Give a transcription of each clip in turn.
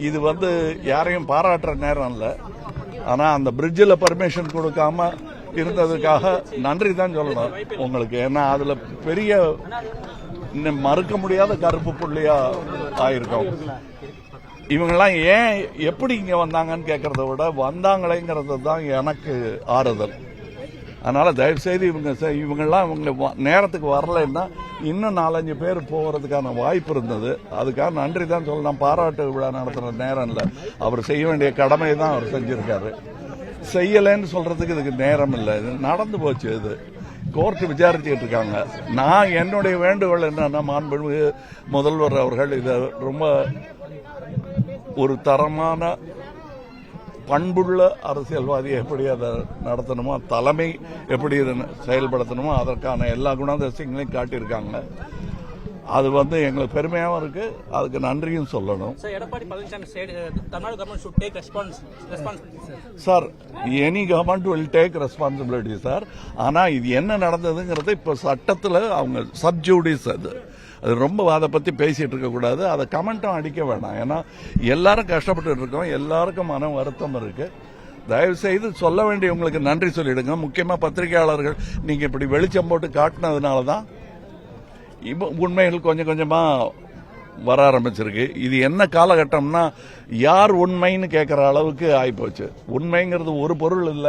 இது யாரையும் பாராட்டுற நேரம் இல்லை. ஆனால் அந்த பிரிட்ஜில் பர்மிஷன் கொடுக்காம இருந்ததுக்காக நன்றி தான் சொல்லணும் உங்களுக்கு. ஏன்னா அதில் பெரிய மறுக்க முடியாத கருப்பு புள்ளியா ஆயிருக்கும். இவங்கெல்லாம் ஏன் எப்படி இங்க வந்தாங்கன்னு கேட்கறத விட வந்தாங்களேங்கிறது தான் எனக்கு ஆறுதல். அதனால தயவு செய்து இவங்கெல்லாம் இவங்க நேரத்துக்கு வரலைன்னா இன்னும் 4-5 பேர் போகிறதுக்கான வாய்ப்பு இருந்தது. அதுக்காக நன்றி தான் சொல்லலாம். பாராட்டு விழா நடத்துகிற நேரம் இல்லை, அவர் செய்ய வேண்டிய கடமை தான் அவர் செஞ்சிருக்காரு. செய்யலைன்னு சொல்றதுக்கு இதுக்கு நேரம் இல்லை. இது நடந்து போச்சு. இது கோர்ட் விசாரிச்சுட்டு இருக்காங்க. நான் என்னுடைய வேண்டுகோள் என்னன்னா, மாண்புமிகு முதல்வர் அவர்கள் இதை ரொம்ப ஒரு தரமான பண்புள்ள அரசியல்வாதியை எப்படி அதை நடத்தணுமோ, தலைமை எப்படி இதை செயல்படுத்தணுமோ அதற்கான எல்லா குணாதிசயங்களையும் காட்டியிருக்காங்க. அது எங்களுக்கு பெருமையாகவும் இருக்கு, அதுக்கு நன்றியும் சொல்லணும். Sir, any government will take responsibility sir. ஆனா இது என்ன நடந்ததுங்கிறது இப்ப சட்டத்தில் அவங்க சப்ஜூடிஸ், அது ரொம்ப அதை பத்தி பேசிட்டு இருக்க கூடாது. அதை கமெண்ட்டும் அடிக்க வேண்டாம். ஏன்னா எல்லாரும் கஷ்டப்பட்டு இருக்கோம், எல்லாருக்கும் மன வருத்தம் இருக்கு. தயவு செய்து சொல்ல வேண்டியவங்களுக்கு நன்றி சொல்லிடுங்க. முக்கியமா பத்திரிகையாளர்கள் நீங்க இப்படி வெளிச்சம் போட்டு காட்டினதுனாலதான் உண்மைகள் கொஞ்சம் கொஞ்சமா வர ஆரம்பிச்சிருக்கு. இது என்ன காலகட்டம்னா, யார் உண்மைன்னு கேட்கிற அளவுக்கு ஆயிப்போச்சு. உண்மைங்கிறது ஒரு பொருள் இல்ல,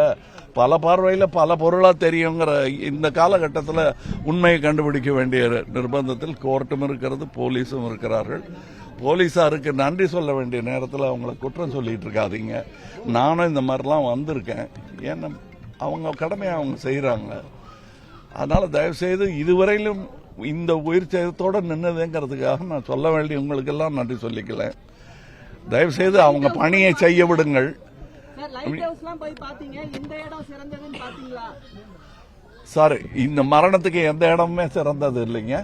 பல பார்வையில பல பொருளா தெரியுங்கிற இந்த காலகட்டத்தில் உண்மையை கண்டுபிடிக்க வேண்டிய நிர்பந்தத்தில் கோர்ட்டும் இருக்கிறது, போலீஸும் இருக்கிறார்கள். போலீஸாருக்கு நன்றி சொல்ல வேண்டிய நேரத்தில் அவங்கள குற்றம் சொல்லிட்டு இருக்காதீங்க. நானும் இந்த மாதிரிலாம் வந்திருக்கேன். ஏன்னா அவங்க கடமையை அவங்க செய்யறாங்க. அதனால தயவு செய்து இதுவரையிலும் இந்த உயிர் சேதத்தோட நின்னதுங்கிறதுக்காக நான் சொல்ல வேண்டிய உங்களுக்கு எல்லாம் நன்றி சொல்லிக்கல. தயவு செய்து அவங்க பணியை செய்ய விடுங்கள். சார், இந்த மரணத்துக்கு எந்த இடமுமே சிறந்தது இல்லைங்க.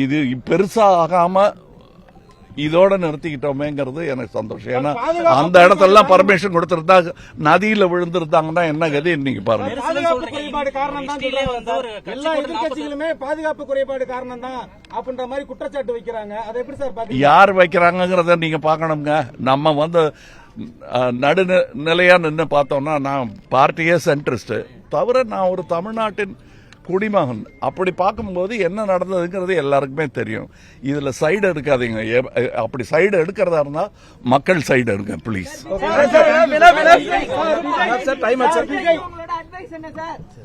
இது பெருசா ஆகாம இதோட நிறுத்திக்கிட்டோமேங்கிறது எனக்கு சந்தோஷம். ஏன்னா அந்த இடத்தெல்லாம் பர்மிஷன் கொடுத்திருந்தா நதியில விழுந்திருந்தாங்கன்னா என்ன கதை இன்னைக்கு பாருங்க. பாதுகாப்பு குறைபாடு காரணம் தான் அப்படின்ற மாதிரி குற்றச்சாட்டு வைக்கிறாங்க. அதை எப்படி சார் யார் வைக்கிறாங்கிறத நீங்க பாக்கணுங்க. நம்ம நடுநிலையா நின்று பார்த்தோம்னா, நான் பார்ட்டியே சென்ட்ரிஸ்ட் தவிர நான் ஒரு தமிழ்நாட்டின் குடிமகன். அப்படி பார்க்கும்போது என்ன நடந்ததுங்கிறது எல்லாருக்குமே தெரியும். இதுல சைடு எடுக்காதீங்க. அப்படி சைடு எடுக்கிறதா இருந்தா மக்கள் சைடு எடுங்க ப்ளீஸ்.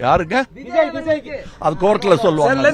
யாருங்க அது கோர்ட்ல சொல்லுவாங்க.